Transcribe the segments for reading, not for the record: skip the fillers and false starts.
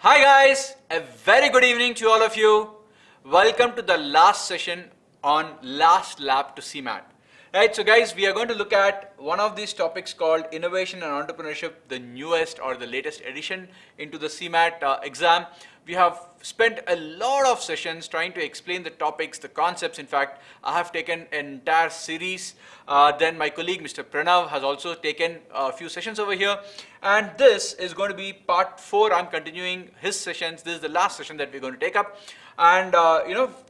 Hi guys, a very good evening to all of you. Welcome to the last session on last lap to CMAT. Right, so guys, we are going to look at one of these topics called Innovation and Entrepreneurship, the newest or the latest addition into the CMAT exam. We have spent a lot of sessions trying to explain the topics, the concepts. In fact, I have taken an entire series. Then my colleague, Mr. Pranav, has also taken a few sessions over here. And this is going to be part 4. I'm continuing his sessions. This is the last session that we're going to take up. And,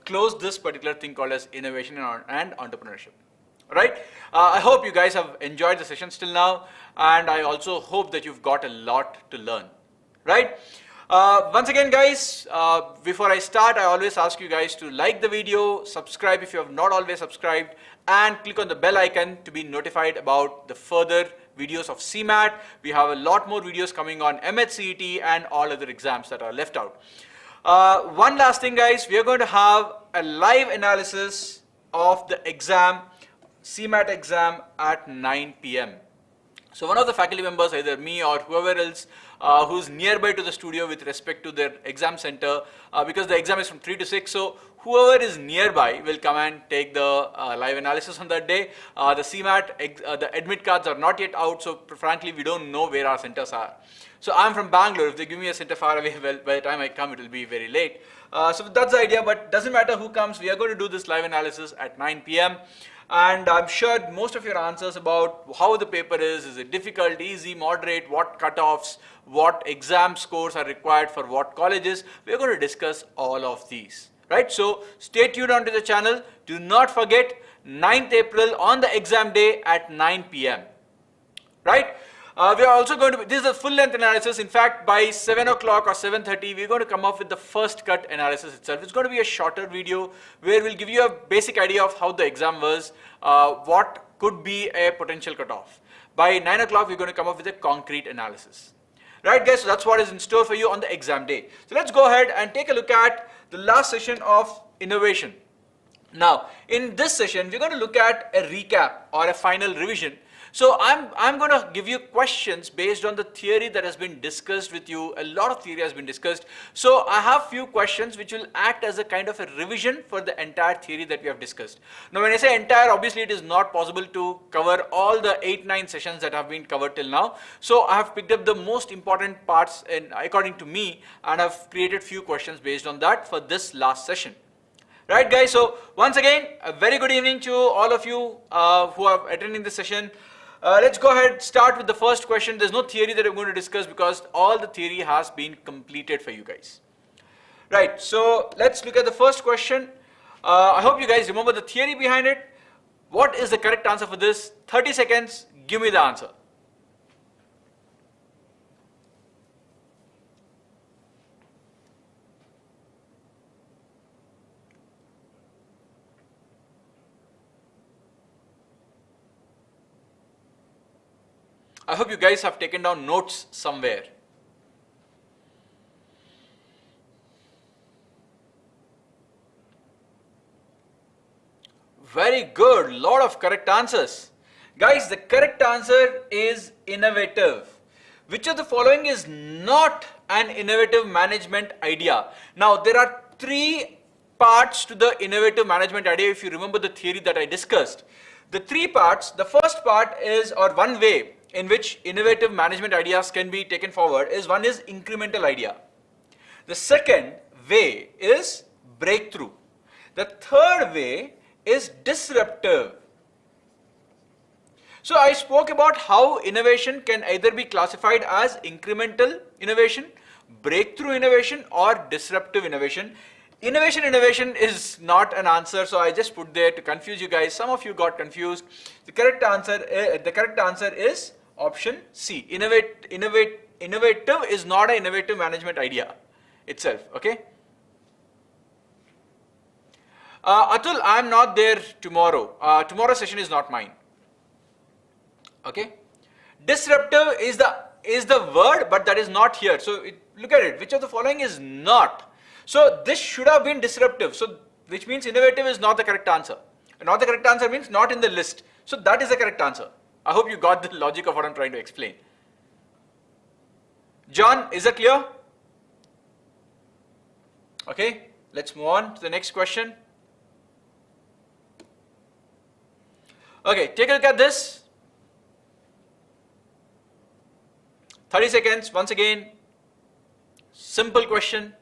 close this particular thing called as Innovation and Entrepreneurship. Right? I hope you guys have enjoyed the session till now, and I also hope that you've got a lot to learn. Right? Once again, guys, before I start, I always ask you guys to like the video, subscribe if you have not always subscribed, and click on the bell icon to be notified about the further videos of CMAT. We have a lot more videos coming on MHCET and all other exams that are left out. One last thing, guys, we are going to have a live analysis of the exam, CMAT exam at 9 p.m. So one of the faculty members, either me or whoever else who's nearby to the studio with respect to their exam center, because the exam is from 3 to 6, so whoever is nearby will come and take the live analysis on that day. The CMAT, the admit cards are not yet out, so frankly we don't know where our centers are. So I'm from Bangalore. If they give me a center far away, well, by the time I come, it will be very late. So that's the idea, but doesn't matter who comes. We are going to do this live analysis at 9 p.m. And I'm sure most of your answers about how the paper is it difficult, easy, moderate, what cutoffs, what exam scores are required for what colleges, we're going to discuss all of these. Right? So stay tuned onto the channel. Do not forget 9th April on the exam day at 9 p.m. Right? We are also going to, this is a full length analysis. In fact, by 7 o'clock or 7:30, we're going to come up with the first cut analysis itself. It's going to be a shorter video where we'll give you a basic idea of how the exam was, what could be a potential cutoff. By 9 o'clock, we're going to come up with a concrete analysis. Right, guys? So that's what is in store for you on the exam day. So let's go ahead and take a look at the last session of innovation. Now, in this session, we're going to look at a recap or a final revision. So I'm going to give you questions based on the theory that has been discussed with you. A lot of theory has been discussed. So I have few questions which will act as a kind of a revision for the entire theory that we have discussed. Now when I say entire, obviously it is not possible to cover all the 8-9 sessions that have been covered till now. So I have picked up the most important parts according to me, and I've created few questions based on that for this last session. Right, guys? So once again, a very good evening to all of you who are attending this session. Let's go ahead, start with the first question. There's no theory that I'm going to discuss because all the theory has been completed for you guys. Right, so let's look at the first question. I hope you guys remember the theory behind it. What is the correct answer for this? 30 seconds, give me the answer. I hope you guys have taken down notes somewhere. Very good, lot of correct answers. Guys, the correct answer is innovative. Which of the following is not an innovative management idea? Now, there are 3 parts to the innovative management idea if you remember the theory that I discussed. The 3 parts, the first part is, or one way in which innovative management ideas can be taken forward is, one is incremental idea. The second way is breakthrough. The third way is disruptive. So I spoke about how innovation can either be classified as incremental innovation, breakthrough innovation, or disruptive innovation. Innovation is not an answer, so I just put there to confuse you guys. Some of you got confused. The correct answer is option C. Innovative is not an innovative management idea itself. Okay. Atul, I am not there tomorrow. Tomorrow's session is not mine. Okay. Disruptive is the word, but that is not here. So look at it. Which of the following is not? So this should have been disruptive. So which means innovative is not the correct answer. And not the correct answer means not in the list. So that is the correct answer. I hope you got the logic of what I'm trying to explain. John, is that clear? Okay, let's move on to the next question. Okay, take a look at this. 30 seconds, once again, simple question.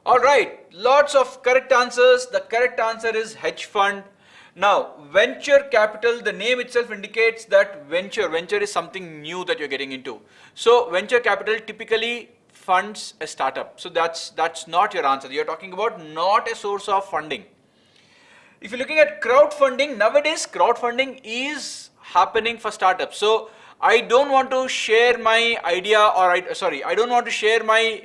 All right, lots of correct answers. The correct answer is hedge fund. Now, venture capital, the name itself indicates that venture is something new that you're getting into. So, venture capital typically funds a startup. So, that's not your answer. You're talking about not a source of funding. If you're looking at crowdfunding, nowadays crowdfunding is happening for startups. So, I don't want to share my idea I don't want to share my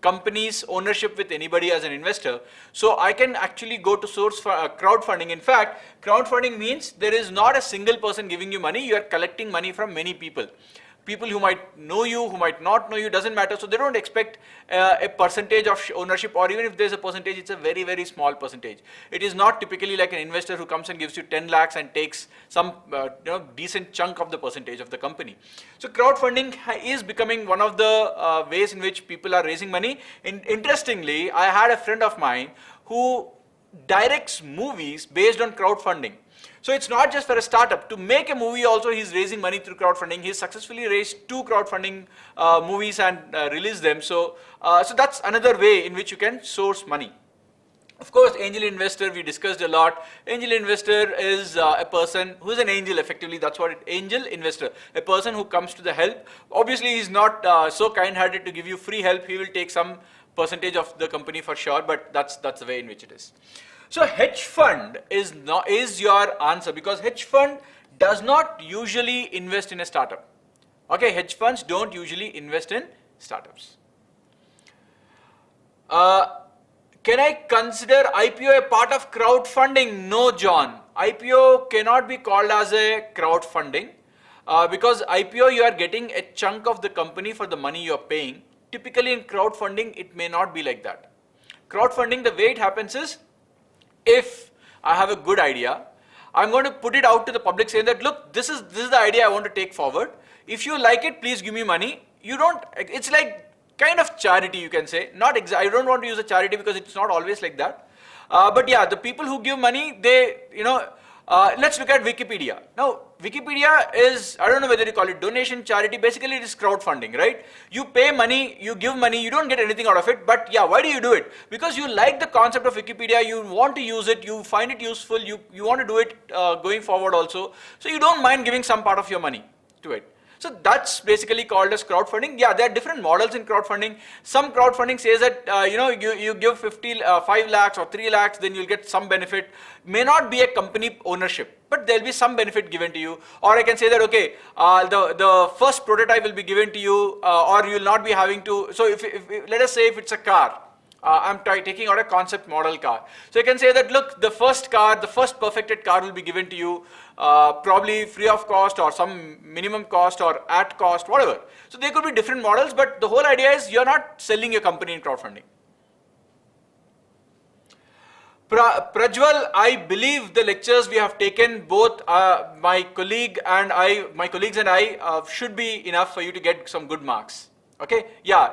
company's ownership with anybody as an investor. So I can actually go to source for crowdfunding. In fact, crowdfunding means there is not a single person giving you money. You are collecting money from many people. People who might know you, who might not know you, doesn't matter. So they don't expect a percentage of ownership, or even if there's a percentage, it's a very, very small percentage. It is not typically like an investor who comes and gives you 10 lakhs and takes some decent chunk of the percentage of the company. So crowdfunding is becoming one of the ways in which people are raising money. Interestingly, I had a friend of mine who directs movies based on crowdfunding. So it's not just for a startup. To make a movie also, he's raising money through crowdfunding. He's successfully raised 2 crowdfunding movies and released them. So that's another way in which you can source money. Of course, angel investor, we discussed a lot. Angel investor is a person who is an angel, effectively. That's what angel investor, a person who comes to the help. Obviously, he's not so kind-hearted to give you free help. He will take some percentage of the company for sure, but that's the way in which it is. So hedge fund is your answer, because hedge fund does not usually invest in a startup. Okay, hedge funds don't usually invest in startups. Can I consider IPO a part of crowdfunding? No, John. IPO cannot be called as a crowdfunding because IPO you are getting a chunk of the company for the money you are paying. Typically in crowdfunding, it may not be like that. Crowdfunding, the way it happens is, if I have a good idea, I'm going to put it out to the public saying that, look, this is the idea I want to take forward. If you like it, please give me money. It's like kind of charity, you can say. I don't want to use a charity because it's not always like that. But yeah, the people who give money, let's look at Wikipedia. Now, Wikipedia is, I don't know whether you call it donation, charity, basically it is crowdfunding, right? You pay money, you give money, you don't get anything out of it, but yeah, why do you do it? Because you like the concept of Wikipedia, you want to use it, you find it useful, you want to do it going forward also, so you don't mind giving some part of your money to it. So that's basically called as crowdfunding. Yeah, there are different models in crowdfunding. Some crowdfunding says that you give 5 lakhs or 3 lakhs, then you'll get some benefit. May not be a company ownership, but there'll be some benefit given to you. Or I can say that, okay, the first prototype will be given to you, or you will not be having to. So if let us say if it's a car. I'm taking out a concept model car. So you can say that, look, the first perfected car will be given to you, probably free of cost or some minimum cost or at cost, whatever. So there could be different models, but the whole idea is you're not selling your company in crowdfunding. Prajwal, I believe the lectures we have taken, both my colleagues and I should be enough for you to get some good marks. Okay, yeah,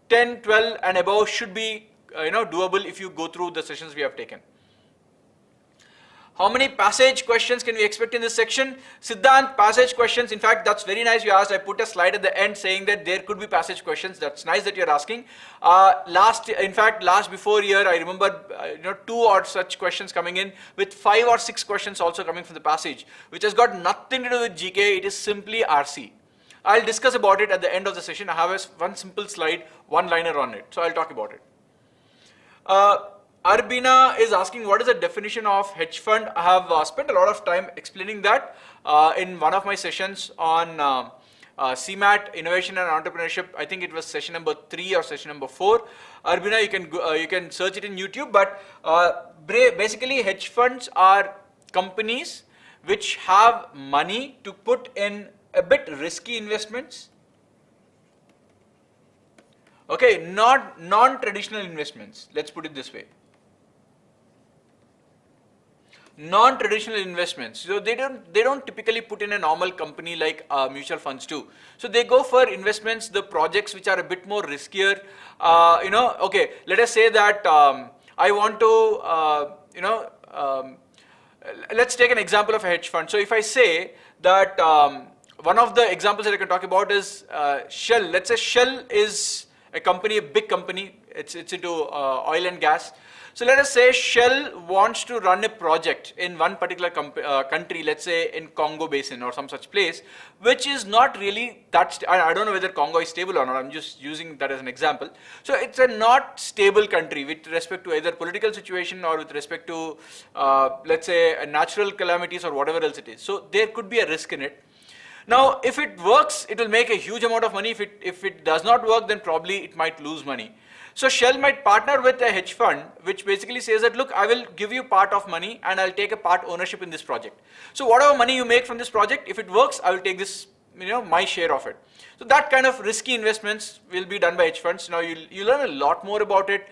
10, 12 and above should be doable if you go through the sessions we have taken. How many passage questions can we expect in this section? Siddhant, passage questions. In fact, that's very nice you asked. I put a slide at the end saying that there could be passage questions. That's nice that you're asking. Last before year, I remember 2 or such questions coming in with 5 or 6 questions also coming from the passage, which has got nothing to do with GK. It is simply RC. I'll discuss about it at the end of the session. I have one simple slide, one-liner on it. So I'll talk about it. Arbina is asking what is the definition of hedge fund. I have spent a lot of time explaining that in one of my sessions on CMAT Innovation and Entrepreneurship. I think it was session number 3 or session number 4. Arbina, you can search it in YouTube. But basically, hedge funds are companies which have money to put in a bit risky investments. Okay, not non-traditional investments. Let's put it this way. Non-traditional investments. So they don't typically put in a normal company like mutual funds do. So they go for investments, the projects which are a bit more riskier. Okay, let us say that I want to, let's take an example of a hedge fund. So if I say that one of the examples that I can talk about is Shell. Let's say Shell is a company, a big company. It's into oil and gas. So let us say Shell wants to run a project in one particular country, let's say in Congo Basin or some such place, which is not really that, I don't know whether Congo is stable or not, I'm just using that as an example. So it's a not stable country with respect to either political situation or with respect to, let's say, natural calamities or whatever else it is. So there could be a risk in it. Now, if it works, it will make a huge amount of money. If it does not work, then probably it might lose money. So Shell might partner with a hedge fund, which basically says that, look, I will give you part of money and I'll take a part ownership in this project. So whatever money you make from this project, if it works, I will take this, my share of it. So that kind of risky investments will be done by hedge funds. Now you learn a lot more about it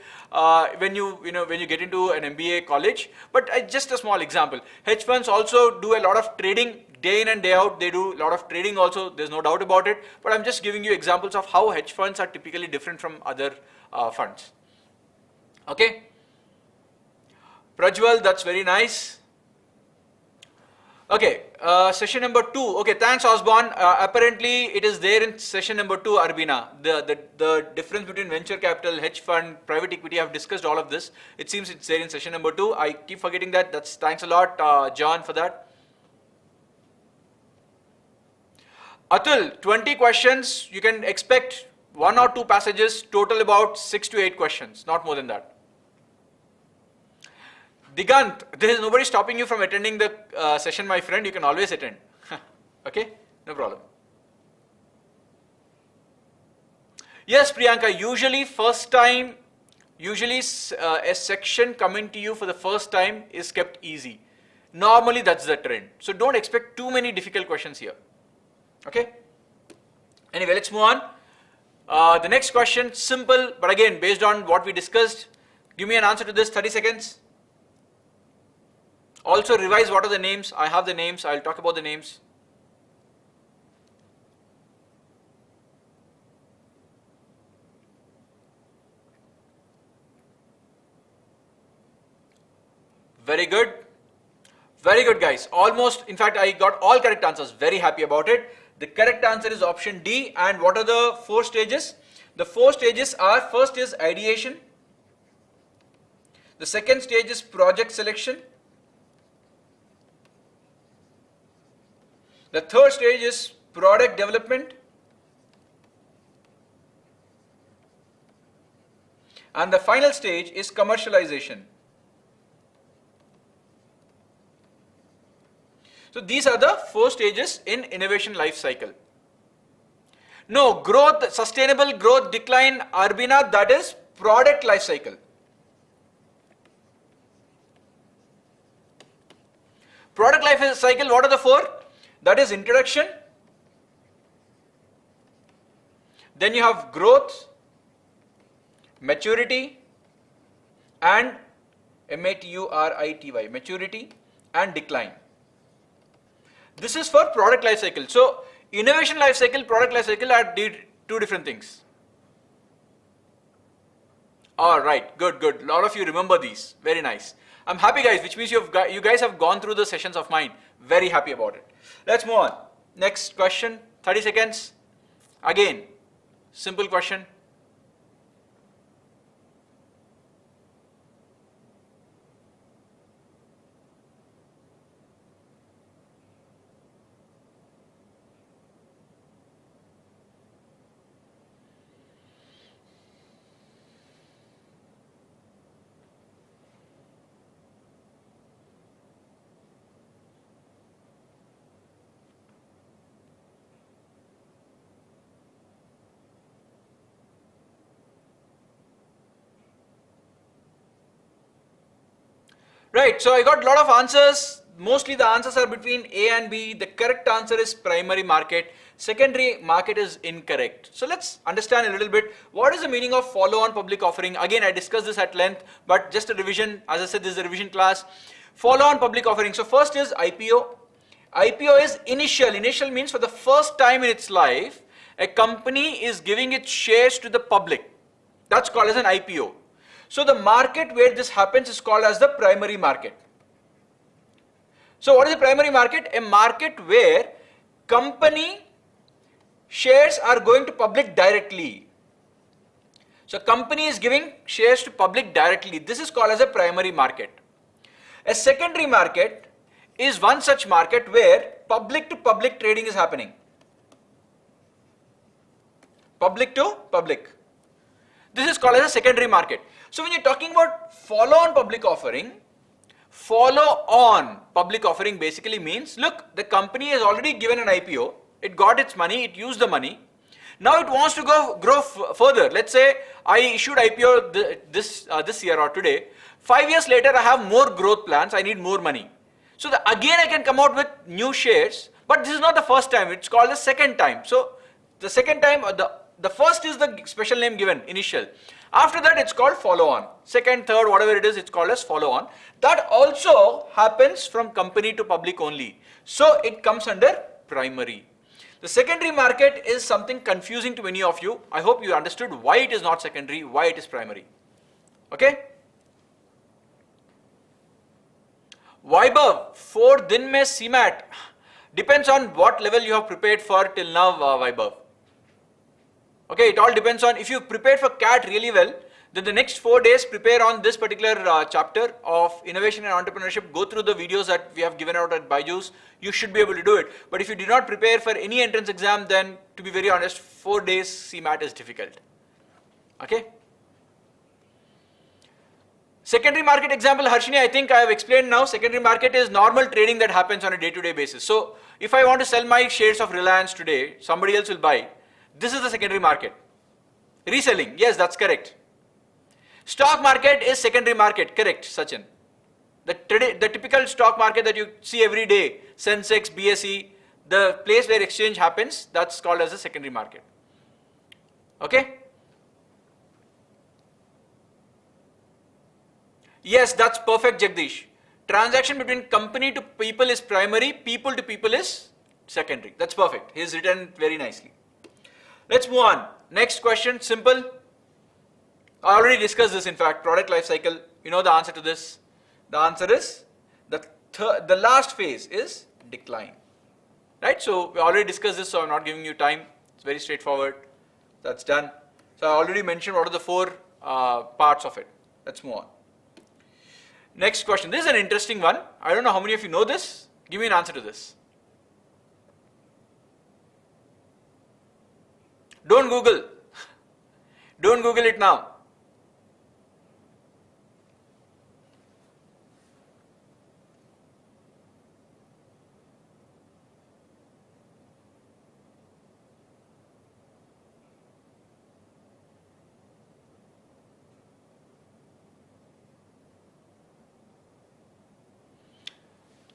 when you get into an MBA college. But just a small example. Hedge funds also do a lot of trading day in and day out. They do a lot of trading also. There's no doubt about it. But I'm just giving you examples of how hedge funds are typically different from other funds. Okay. Prajwal, that's very nice. Okay, session number 2. Okay, thanks Osborne. Apparently it is there in session number 2, Arbina. The difference between venture capital, hedge fund, private equity, I've discussed all of this. It seems it's there in session number 2. I keep forgetting that. Thanks a lot, John, for that. Atul, 20 questions. You can expect 1 or 2 passages, total about 6 to 8 questions, not more than that. Digant, there is nobody stopping you from attending the session, my friend. You can always attend. Okay, no problem. Yes, Priyanka, usually a section coming to you for the first time is kept easy. Normally that's the trend. So don't expect too many difficult questions here. Okay. Anyway, let's move on. The next question, simple, but again, based on what we discussed, give me an answer to this, 30 seconds. Also revise what are the names. I have the names. I'll talk about the names. Very good. Very good, guys. Almost, in fact, I got all correct answers. Very happy about it. The correct answer is option D. And what are the 4 stages? The 4 stages are, first is ideation. The second stage is project selection. The third stage is product development. And the final stage is commercialization. So these are the 4 stages in innovation life cycle. No, growth, sustainable growth, decline, Arbina, that is product life cycle. Product life cycle, what are the 4? That is introduction, then you have growth, maturity, and maturity, maturity and decline. This is for product life cycle. So innovation life cycle, product life cycle are 2 different things. All right, good. A lot of you remember these. Very nice. I'm happy, guys, which means you guys have gone through the sessions of mine. Very happy about it. Let's move on. Next question, 30 seconds. Again, simple question. Right, so I got a lot of answers. mostly the answers are between A and B. The correct answer is primary market. Secondary market is incorrect. So let's understand a little bit what is the meaning of follow-on public offering. Again, I discussed this at length, but just a revision. As I said, this is a revision class. Follow-on public offering. So first is IPO. IPO is initial. Initial means for the first time in its life, a company is giving its shares to the public. That's called as an IPO. So the market where this happens is called as the primary market. So what is the primary market? A market where company shares are going to public directly. So company is giving shares to public directly. This is called as a primary market. A secondary market is one such market where public to public trading is happening. Public to public. This is called as a secondary market. So when you're talking about follow-on public offering, follow-on public offering basically means, look, the company has already given an IPO, it got its money, it used the money, now it wants to grow further. Let's say I issued IPO this year or today, 5 years later I have more growth plans, I need more money. So again I can come out with new shares, but this is not the first time, it's called the second time. So the second time, the first is the special name given, initial. After that it's called follow-on. Second, third, whatever it is, it's called as follow-on. That also happens from company to public only. So it comes under primary. The secondary market is something confusing to many of you. I hope you understood why it is not secondary, why it is primary. Okay? Vaibhav, 4 din mein CMAT. Depends on what level you have prepared for till now, Vaibhav. Okay, it all depends on, if you prepared for CAT really well, then the next 4 days prepare on this particular chapter of Innovation and Entrepreneurship. Go through the videos that we have given out at BYJU'S. You should be able to do it. But if you did not prepare for any entrance exam, then to be very honest, 4 days CMAT is difficult. Okay? Secondary market example, Harshini, I think I have explained now. Secondary market is normal trading that happens on a day-to-day basis. So if I want to sell my shares of Reliance today, somebody else will buy. This is the secondary market. Reselling, yes, that's correct. Stock market is secondary market, correct, Sachin. The typical stock market that you see every day, Sensex, BSE, the place where exchange happens, that's called as a secondary market. Okay? Yes, that's perfect, Jagdish. Transaction between company to people is primary, people to people is secondary. That's perfect. He has written very nicely. Let's move on. Next question, simple. I already discussed this, in fact, product life cycle. You know the answer to this. The answer is, the last phase is decline. Right? So we already discussed this, so I'm not giving you time. It's very straightforward. That's done. So I already mentioned what are the 4 parts of it. Let's move on. Next question. This is an interesting one. I don't know how many of you know this. Give me an answer to this. Don't Google. Don't Google it now.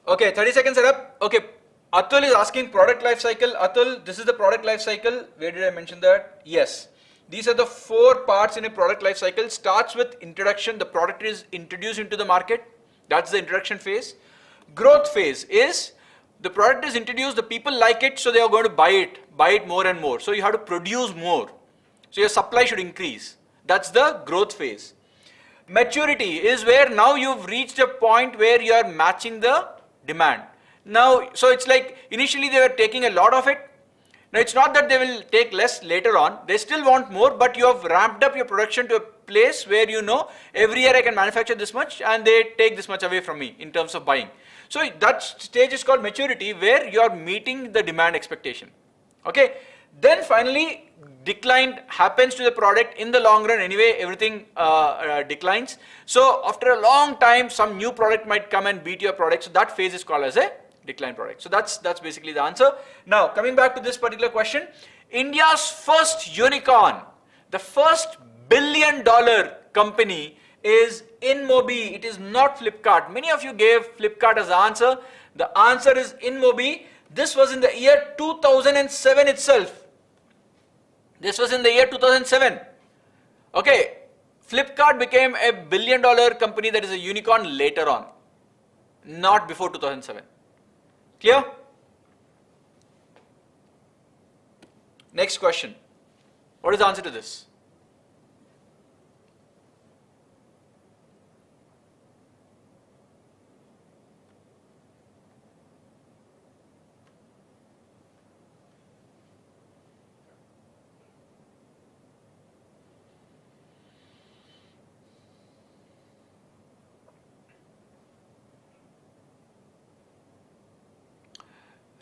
Okay, 30 seconds are up. Okay, Atul is asking product life cycle. Atul, this is the product life cycle. Where did I mention that? Yes. These are the 4 parts in a product life cycle. Starts with introduction. The product is introduced into the market. That's the introduction phase. Growth phase is the product is introduced, the people like it, so they are going to buy it more and more. So you have to produce more. So your supply should increase. That's the growth phase. Maturity is where now you've reached a point where you are matching the demand. Now, so it's like initially they were taking a lot of it. Now it's not that they will take less later on. They still want more, but you have ramped up your production to a place where you know every year I can manufacture this much and they take this much away from me in terms of buying. So that stage is called maturity, where you are meeting the demand expectation. Okay. Then finally decline happens to the product. In the long run anyway, everything declines. So after a long time, some new product might come and beat your product. So that phase is called as a decline product. So that's basically the answer. Now coming back to this particular question, India's first unicorn, the first $1 billion company is InMobi. It is not Flipkart. Many of you gave Flipkart as the answer. The answer is InMobi. This was in the year 2007 itself. This was in the year 2007. Okay, Flipkart became a billion-dollar company that is a unicorn later on, not before 2007. Clear? Next question. What is the answer to this?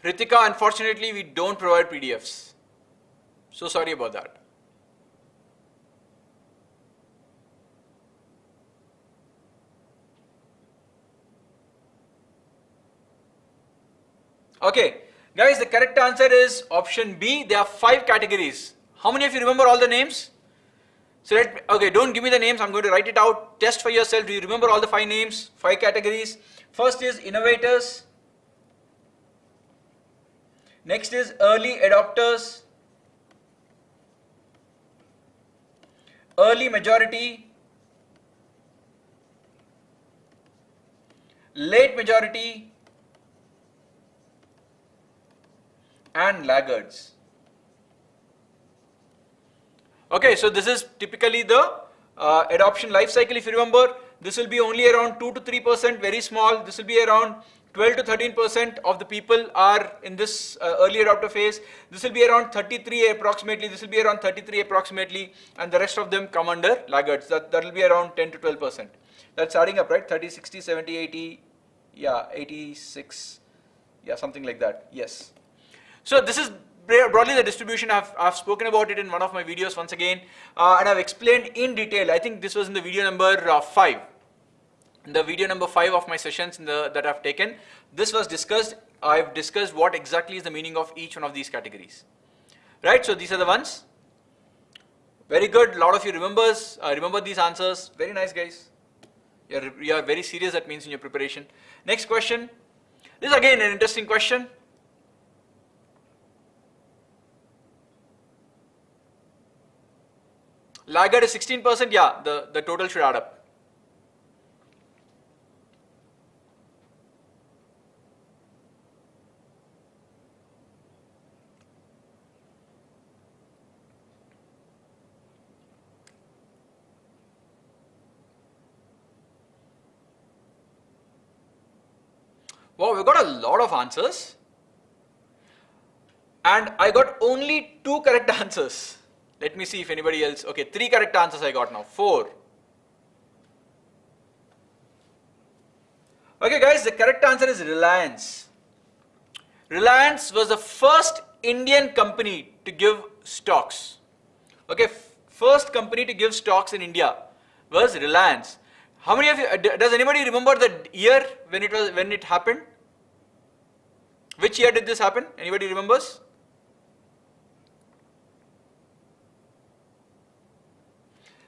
Ritika, unfortunately, we don't provide PDFs. So sorry about that. Okay, guys, the correct answer is option B. There are 5 categories. How many of you remember all the names? So okay, don't give me the names. I'm going to write it out. Test for yourself. Do you remember all the 5 names? 5 categories. First is innovators. Next is early adopters, early majority, late majority, and laggards. Okay, so this is typically the adoption life cycle. If you remember, this will be only around 2 to 3%, very small. This will be around 12 to 13% of the people are in this early adopter phase. This will be around 33 approximately. This will be around 33 approximately, and the rest of them come under laggards. That will be around 10 to 12%. That's adding up, right? 30, 60, 70, 80, yeah, 86, yeah, something like that. Yes. So this is broadly the distribution. I've spoken about it in one of my videos once again, and I've explained in detail. I think this was in the video number 5. In the video number 5 of my sessions that I've taken, this was discussed. I've discussed what exactly is the meaning of each one of these categories. Right, so these are the ones. Very good, a lot of you remember these answers. Very nice, guys. You are very serious, that means, in your preparation. Next question. This is again an interesting question. Laggard is 16%, yeah, the total should add up. Wow, we got a lot of answers, and I got only 2 correct answers. Let me see if anybody else. Okay, 3 correct answers I got now. 4. Okay, guys, the correct answer is Reliance. Reliance was the first Indian company to give stocks. Okay, first company to give stocks in India was Reliance. How many of you? Does anybody remember the year when it happened? Which year did this happen? Anybody remembers?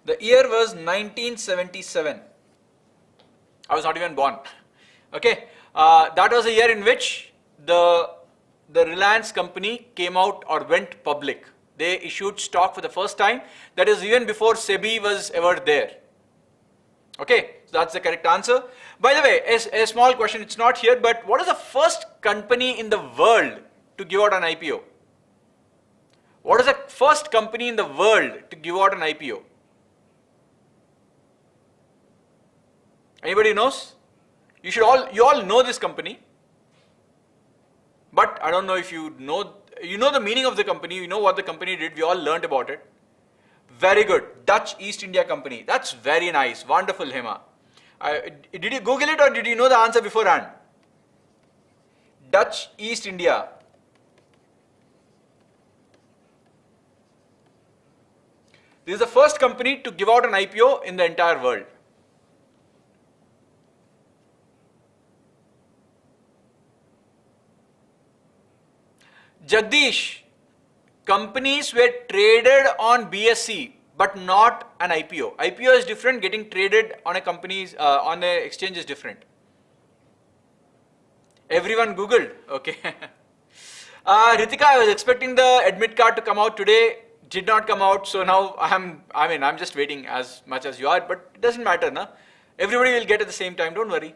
The year was 1977. I was not even born. Okay, that was a year in which the Reliance company came out or went public. They issued stock for the first time. That is even before SEBI was ever there. Okay, so that's the correct answer. By the way, a small question, it's not here, but what is the first company in the world to give out an IPO? What is the first company in the world to give out an IPO? Anybody knows? You all know this company, but I don't know if you know the meaning of the company, you know what the company did, we all learned about it. Very good. Dutch East India Company. That's very nice. Wonderful, Hema. Did you Google it or did you know the answer beforehand? Dutch East India. This is the first company to give out an IPO in the entire world. Jagdish, companies were traded on BSE but not an IPO. IPO is different, getting traded on a company's, on a exchange is different. Everyone Googled, okay. Ritika, I was expecting the admit card to come out today, did not come out, so now I'm just waiting as much as you are, but it doesn't matter, na? Everybody will get at the same time, don't worry.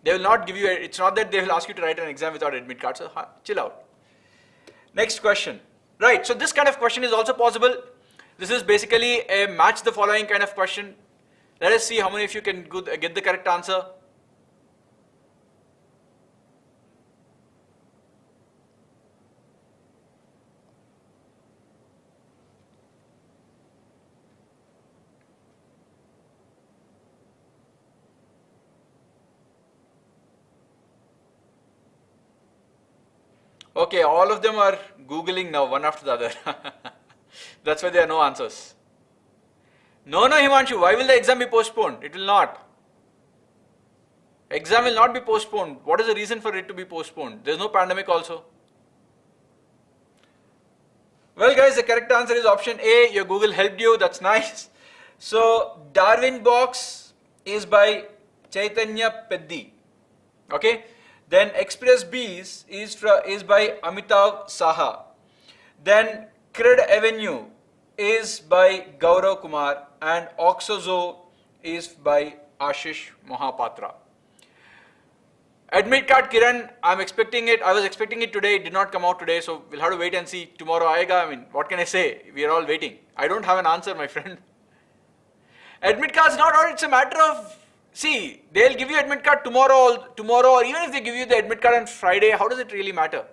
They will not give you, it's not that they will ask you to write an exam without admit card, so chill out. Next question. Right, so this kind of question is also possible. This is basically a match the following kind of question. Let us see how many of you can get the correct answer. Okay, all of them are Googling now, one after the other. That's why there are no answers. No, Himanshu, why will the exam be postponed? It will not. Exam will not be postponed. What is the reason for it to be postponed? There is no pandemic also. Well guys, the correct answer is option A. Your Google helped you, that's nice. So, Darwin Box is by Chaitanya Peddi. Okay. Then Express Bees is by Amitav Saha. Then Cred Avenue is by Gaurav Kumar, and Oxozo is by Ashish Mohapatra. Admit card, Kiran, I'm expecting it. I was expecting it today. It did not come out today, so we'll have to wait and see. Tomorrow aayega. I mean, what can I say? We are all waiting. I don't have an answer, my friend. Admit card is not out. It's a matter of, see, they'll give you admit card tomorrow, or even if they give you the admit card on Friday, how does it really matter?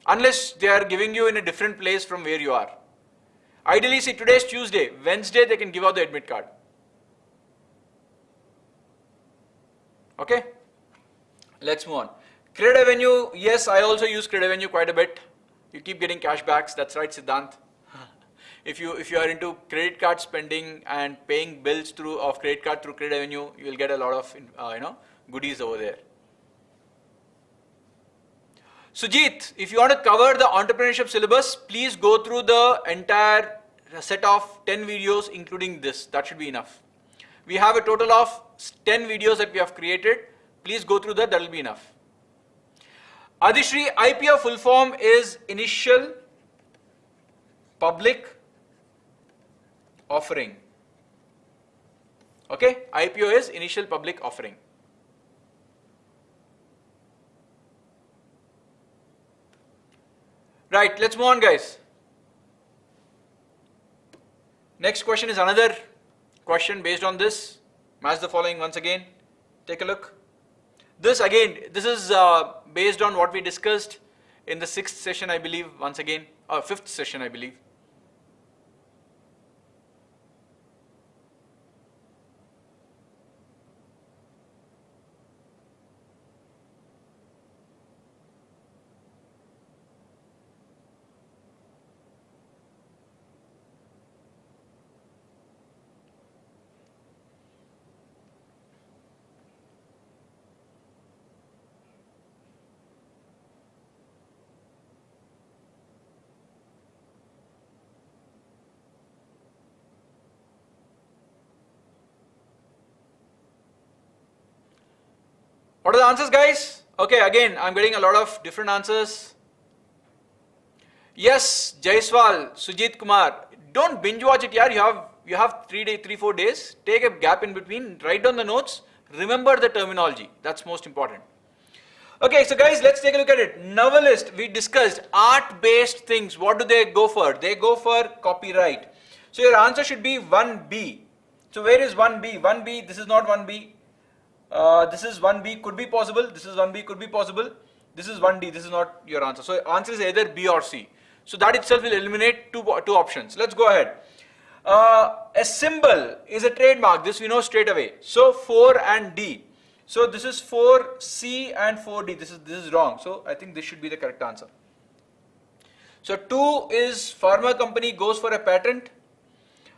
Unless they are giving you in a different place from where you are. Ideally, see, today is Tuesday. Wednesday, they can give out the admit card. Okay? Let's move on. Cred Avenue, yes, I also use Cred Avenue quite a bit. You keep getting cashbacks. That's right, Siddhant. If you are into credit card spending and paying bills of credit card through Cred Avenue, you will get a lot of goodies over there. Sujit, if you want to cover the entrepreneurship syllabus, please go through the entire set of 10 videos, including this. That should be enough. We have a total of 10 videos that we have created. Please go through that will be enough. Adishri, IPO full form is Initial Public Offering. Okay, IPO is Initial Public Offering. Right, let's move on, guys. Next question is another question based on this. Match the following once again. Take a look. This again, this is based on what we discussed in the 6th session, I believe, once again, or 5th session, I believe. What are the answers, guys? Okay, again, I'm getting a lot of different answers. Yes, Jaiswal, Sujit Kumar, don't binge watch it, yaar. You have 3-4 days. Take a gap in between. Write down the notes. Remember the terminology. That's most important. Okay, so guys, let's take a look at it. Novelist, we discussed art-based things. What do they go for? They go for copyright. So your answer should be 1B. So where is 1B? 1B, this is not 1B. This is 1B, could be possible. This is 1B, could be possible. This is 1D, this is not your answer. So answer is either B or C. So that itself will eliminate two options. Let's go ahead. A symbol is a trademark. This we know straight away. So 4 and D. So this is 4C and 4D. This is wrong. So I think this should be the correct answer. So 2 is pharma company goes for a patent.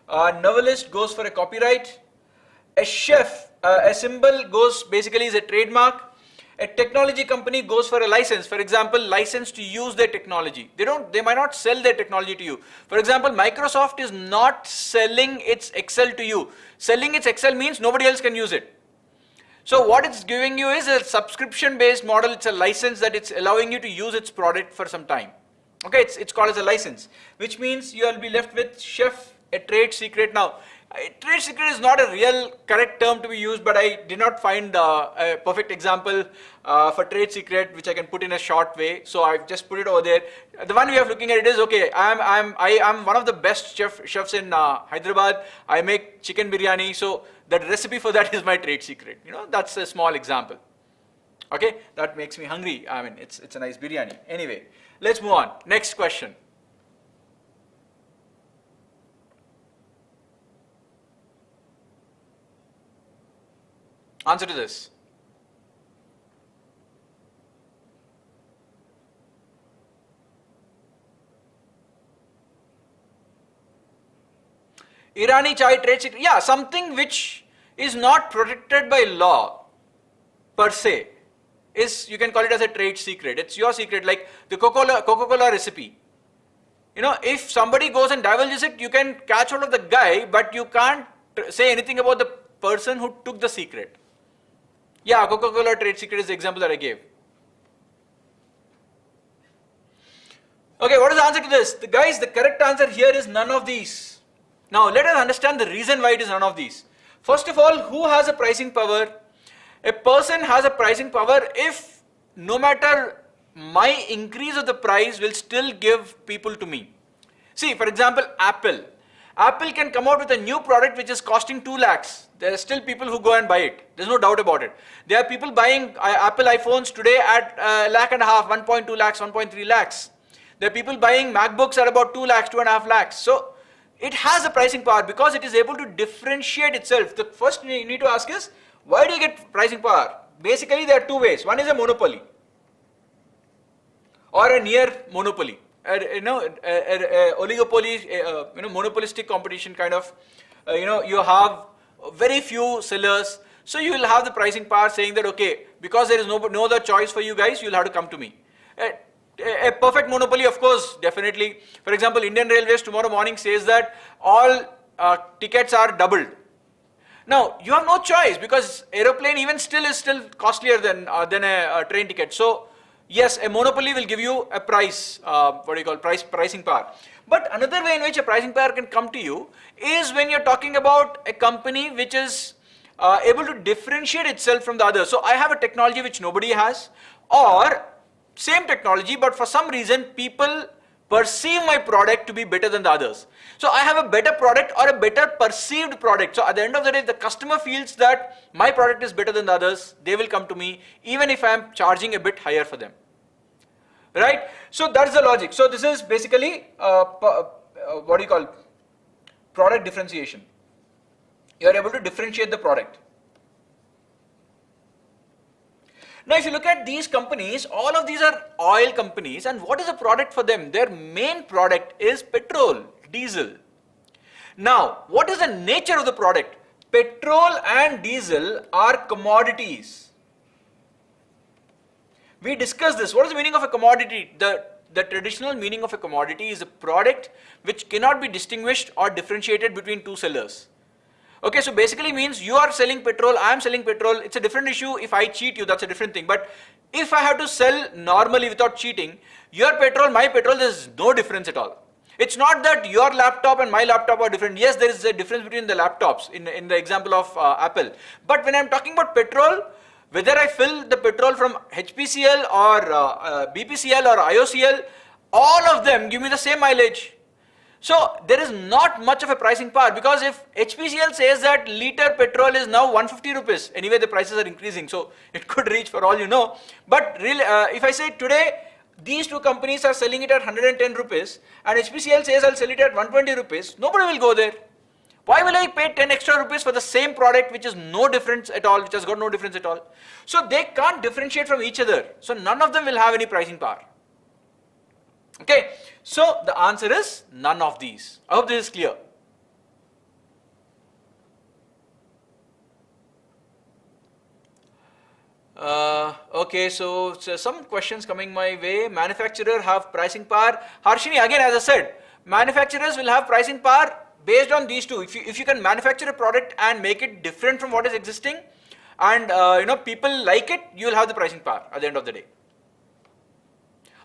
Novelist goes for a copyright. A chef, a symbol goes basically is a trademark, A technology company goes for a license, for example, license to use their technology. They might not sell their technology to you. For example, Microsoft is not selling its Excel to you. Selling its Excel means nobody else can use it. So what it's giving you is a subscription based model. It's a license that it's allowing you to use its product for some time. Okay, it's called as a license, which means you will be left with chef, a trade secret. Now, trade secret is not a real correct term to be used, but I did not find a perfect example for trade secret which I can put in a short way. So I've just put it over there. The one we are looking at it is, okay, I am one of the best chefs in Hyderabad. I make chicken biryani. So that recipe for that is my trade secret. You know, that's a small example. Okay, that makes me hungry. I mean, it's a nice biryani. Anyway, let's move on. Next question. Answer to this. Irani chai trade secret. Yeah, something which is not protected by law per se is, you can call it as a trade secret. It's your secret, like the Coca-Cola recipe. You know, if somebody goes and divulges it, you can catch hold of the guy, but you can't say anything about the person who took the secret. Yeah, Coca-Cola trade secret is the example that I gave. Okay, what is the answer to this? Guys, the correct answer here is none of these. Now, let us understand the reason why it is none of these. First of all, who has a pricing power? A person has a pricing power if no matter my increase of the price will still give people to me. See, for example, Apple. Apple can come out with a new product which is costing 2 lakhs. There are still people who go and buy it. There's no doubt about it. There are people buying Apple iPhones today at $1.5 lakh, 1.2 lakhs, 1.3 lakhs. There are people buying MacBooks at about 2 lakhs, 2.5 lakhs. So it has a pricing power because it is able to differentiate itself. The first you need to ask is, why do you get pricing power? Basically, there are two ways. One is a monopoly or a near monopoly. Oligopoly, monopolistic competition kind of, you have very few sellers. So you will have the pricing power saying that, okay, because there is no other choice for you guys, you will have to come to me. A perfect monopoly, of course, definitely. For example, Indian Railways tomorrow morning says that all tickets are doubled. Now, you have no choice because aeroplane even still is costlier than a train ticket. So, yes, a monopoly will give you a price, pricing power. But another way in which a pricing power can come to you is when you're talking about a company which is able to differentiate itself from the others. So I have a technology which nobody has, or same technology, but for some reason people perceive my product to be better than the others. So I have a better product or a better perceived product. So at the end of the day, if the customer feels that my product is better than the others, they will come to me even if I am charging a bit higher for them. Right? So that's the logic. So this is basically product differentiation. You are able to differentiate the product. Now, if you look at these companies, all of these are oil companies, and what is the product for them? Their main product is petrol, diesel. Now, what is the nature of the product? Petrol and diesel are commodities. We discussed this. What is the meaning of a commodity? The traditional meaning of a commodity is a product which cannot be distinguished or differentiated between two sellers. Okay, so basically means you are selling petrol, I am selling petrol. It's a different issue. If I cheat you, that's a different thing. But if I have to sell normally without cheating, your petrol, my petrol, there's no difference at all. It's not that your laptop and my laptop are different. Yes, there is a difference between the laptops in the example of Apple. But when I'm talking about petrol, whether I fill the petrol from HPCL or BPCL or IOCL, all of them give me the same mileage. So there is not much of a pricing power, because if HPCL says that liter petrol is now 150 rupees, anyway the prices are increasing, so it could reach for all you know. But really, if I say today these two companies are selling it at 110 rupees and HPCL says I'll sell it at 120 rupees, nobody will go there. Why will I pay 10 extra rupees for the same product which is no difference at all, which has got no difference at all? So they can't differentiate from each other. So none of them will have any pricing power. Okay, so the answer is none of these. I hope this is clear. Okay, so some questions coming my way. Manufacturer have pricing power. Harshini, again, as I said, manufacturers will have pricing power based on these two. If you can manufacture a product and make it different from what is existing, and people like it, you will have the pricing power at the end of the day.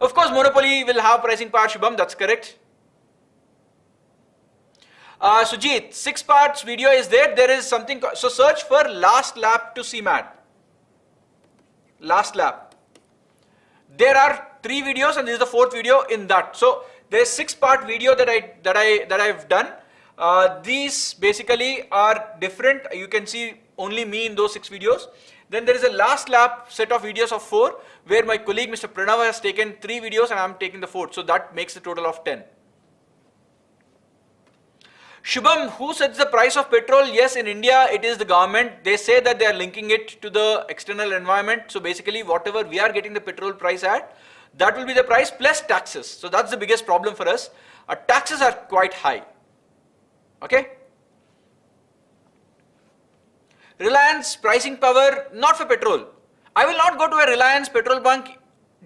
Of course, monopoly will have pricing power, Shubham, that's correct. Sujit, 6 parts video is there. There is something, so search for last lap to CMAT. Last lap. There are 3 videos and this is the 4th video in that. So there's 6-part video that I've done. These basically are different. You can see only me in those 6 videos. Then there is a last lap set of videos of 4 where my colleague Mr. Pranav has taken 3 videos and I'm taking the 4th. So that makes a total of 10. Shubham, who sets the price of petrol? Yes, in India it is the government. They say that they are linking it to the external environment. So basically whatever we are getting the petrol price at, that will be the price plus taxes. So that's the biggest problem for us. Our taxes are quite high. Okay. Reliance pricing power, not for petrol. I will not go to a Reliance petrol bunk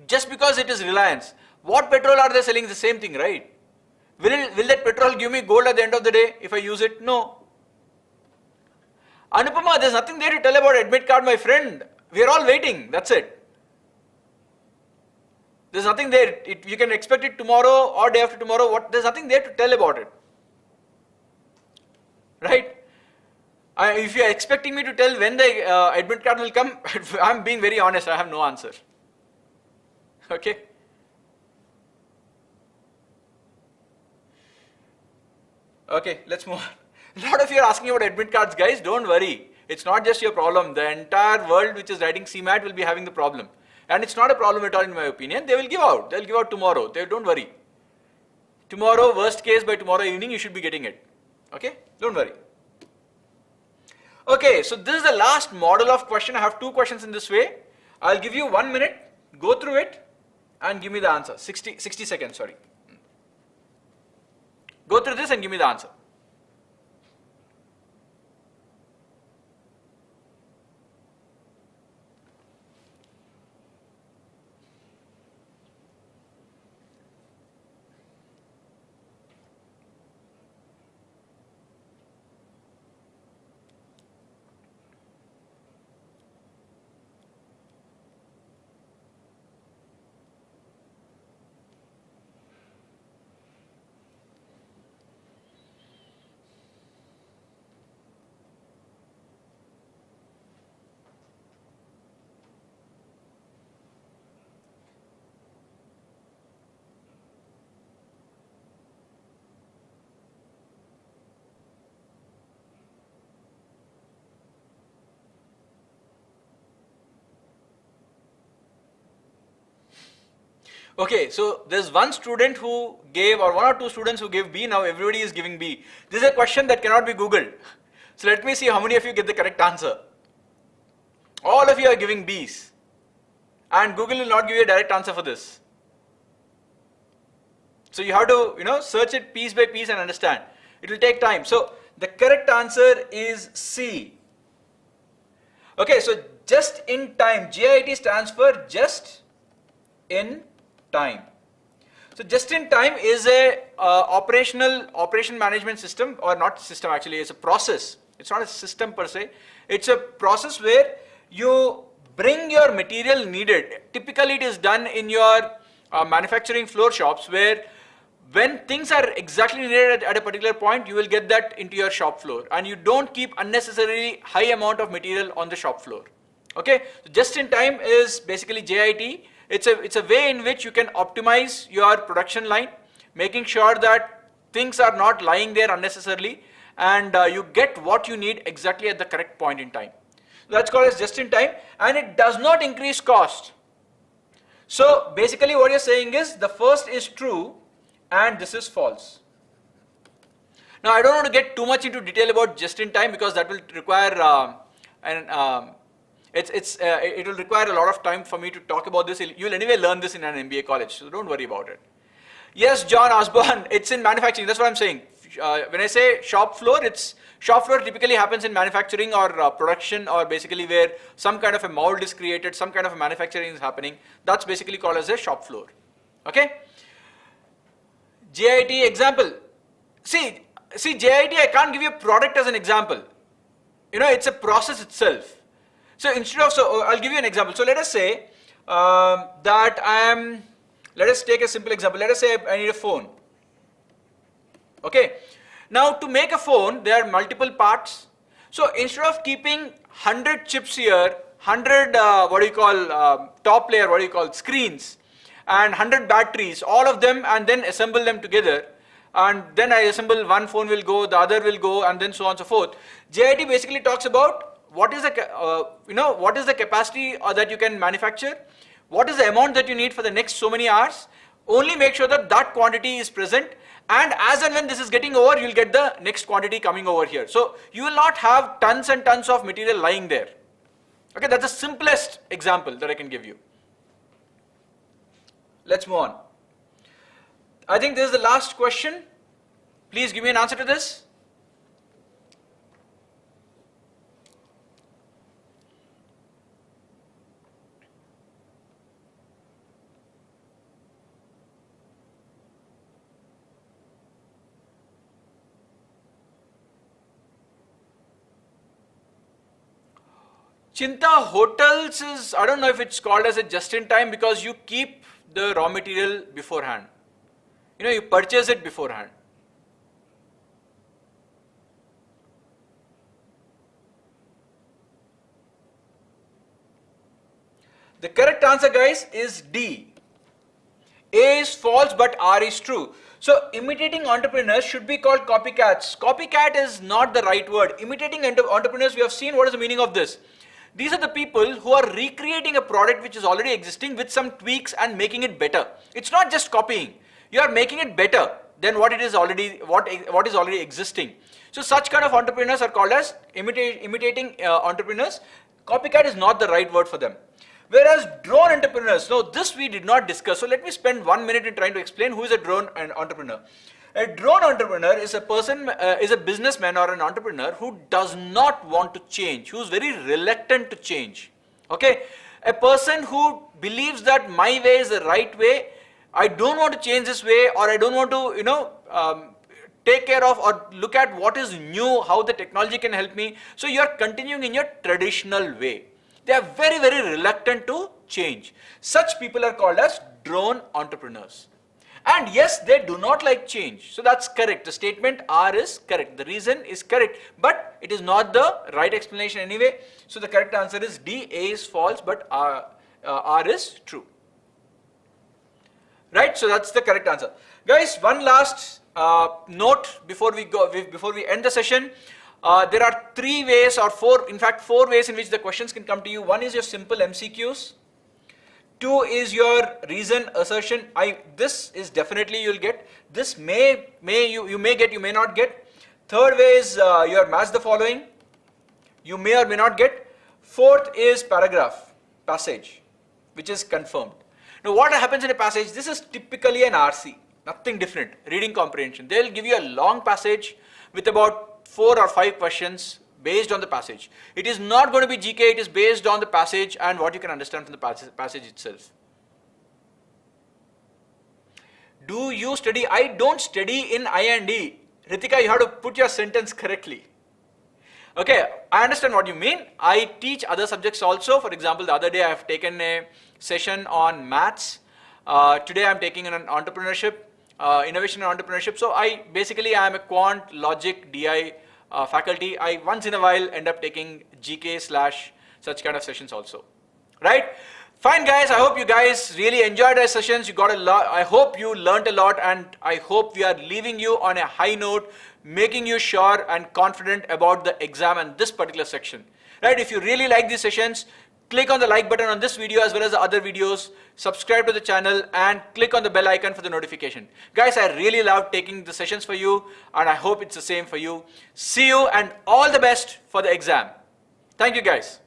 just because it is Reliance. What petrol are they selling? The same thing, right? Will that petrol give me gold at the end of the day if I use it? No. Anupama, there's nothing there to tell about admit card, my friend. We are all waiting. That's it. There's nothing there. You can expect it tomorrow or day after tomorrow. There's nothing there to tell about it. Right? If you are expecting me to tell when the admit card will come, I'm being very honest. I have no answer. Okay? Okay, let's move on. A lot of you are asking about admit cards, guys. Don't worry. It's not just your problem. The entire world which is writing CMAT will be having the problem. And it's not a problem at all in my opinion. They will give out. They'll give out tomorrow. Don't worry. Tomorrow, worst case, by tomorrow evening, you should be getting it. Okay? Don't worry. Okay, so this is the last model of question. I have 2 questions in this way. I'll give you 1 minute. Go through it and give me the answer. 60 seconds, sorry. Go through this and give me the answer. Okay, so there's one student who gave, or 1 or 2 students who gave B, now everybody is giving B. This is a question that cannot be Googled. So let me see how many of you get the correct answer. All of you are giving B's. And Google will not give you a direct answer for this. So you have to, search it piece by piece and understand. It will take time. So the correct answer is C. Okay, so just in time, JIT stands for just in time. So just in time is a operation management system, or not system actually, it's a process. It's not a system per se. It's a process where you bring your material needed. Typically it is done in your manufacturing floor shops, where when things are exactly needed at a particular point, you will get that into your shop floor, and you don't keep unnecessarily high amount of material on the shop floor. Okay, so just in time is basically JIT. It's a way in which you can optimize your production line, making sure that things are not lying there unnecessarily, and you get what you need exactly at the correct point in time. So that's called as just in time, and it does not increase cost. So basically what you're saying is the first is true and this is false. Now I don't want to get too much into detail about just in time, because that will require it will require a lot of time for me to talk about this. You'll anyway learn this in an MBA college, so don't worry about it. Yes, John Osborne, it's in manufacturing, that's what I'm saying. when I say shop floor, it's shop floor typically happens in manufacturing or production, or basically where some kind of a mold is created, some kind of a manufacturing is happening. That's basically called as a shop floor. Okay. JIT example. See JIT, I can't give you a product as an example. You know, it's a process itself. So instead of, I'll give you an example. So let us say let us take a simple example. Let us say I need a phone. Okay. Now to make a phone, there are multiple parts. So instead of keeping 100 chips here, 100 top layer, screens, and 100 batteries, all of them, and then assemble them together, and then I assemble one phone will go, the other will go, and then so on and so forth. JIT basically talks about what is the capacity that you can manufacture, what is the amount that you need for the next so many hours. Only make sure that that quantity is present, and as and when this is getting over, you'll get the next quantity coming over here. So you will not have tons and tons of material lying there. Okay, that's the simplest example that I can give you. Let's move on. I think this is the last question. Please give me an answer to this. Chinta hotels is, I don't know if it's called as a just-in-time, because you keep the raw material beforehand. You know, you purchase it beforehand. The correct answer, guys, is D. A is false, but R is true. So imitating entrepreneurs should be called copycats. Copycat is not the right word. Imitating entrepreneurs, we have seen what is the meaning of this. These are the people who are recreating a product which is already existing with some tweaks and making it better. It's not just copying. You are making it better than what is already existing. So such kind of entrepreneurs are called as imitating entrepreneurs. Copycat is not the right word for them. Whereas drone entrepreneurs, no, this we did not discuss. So let me spend 1 minute in trying to explain who is a drone entrepreneur. A drone entrepreneur is a person, is a businessman or an entrepreneur who does not want to change, who is very reluctant to change. Okay, a person who believes that my way is the right way. I don't want to change this way, or I don't want to, take care of or look at what is new, how the technology can help me. So you are continuing in your traditional way. They are very, very reluctant to change. Such people are called as drone entrepreneurs. And yes, they do not like change. So that's correct. The statement R is correct. The reason is correct, but it is not the right explanation anyway. So the correct answer is D. A is false, but R is true. Right? So that's the correct answer. Guys, one last note before we end the session. There are 3 ways or 4, in fact 4 ways in which the questions can come to you. One is your simple MCQs. 2 is your reason assertion. This is definitely you'll get. This you may get, you may not get. 3rd way is your match the following. You may or may not get. 4th is passage, which is confirmed. Now what happens in a passage? This is typically an RC, nothing different. Reading comprehension. They'll give you a long passage with about 4 or 5 questions based on the passage. It is not going to be GK, it is based on the passage and what you can understand from the passage itself. Do you study? I don't study in I&E. Ritika, you have to put your sentence correctly. Okay, I understand what you mean. I teach other subjects also. For example, the other day I have taken a session on maths. Today I am taking an entrepreneurship, innovation and entrepreneurship. So I am a quant, logic, DI faculty. I once in a while end up taking GK / such kind of sessions also. Right? Fine guys, I hope you guys really enjoyed our sessions. You got a lot. I hope you learned a lot, and I hope we are leaving you on a high note, making you sure and confident about the exam and this particular section. Right? If you really like these sessions, click on the like button on this video as well as the other videos, subscribe to the channel and click on the bell icon for the notification. Guys, I really love taking the sessions for you and I hope it's the same for you. See you and all the best for the exam. Thank you guys.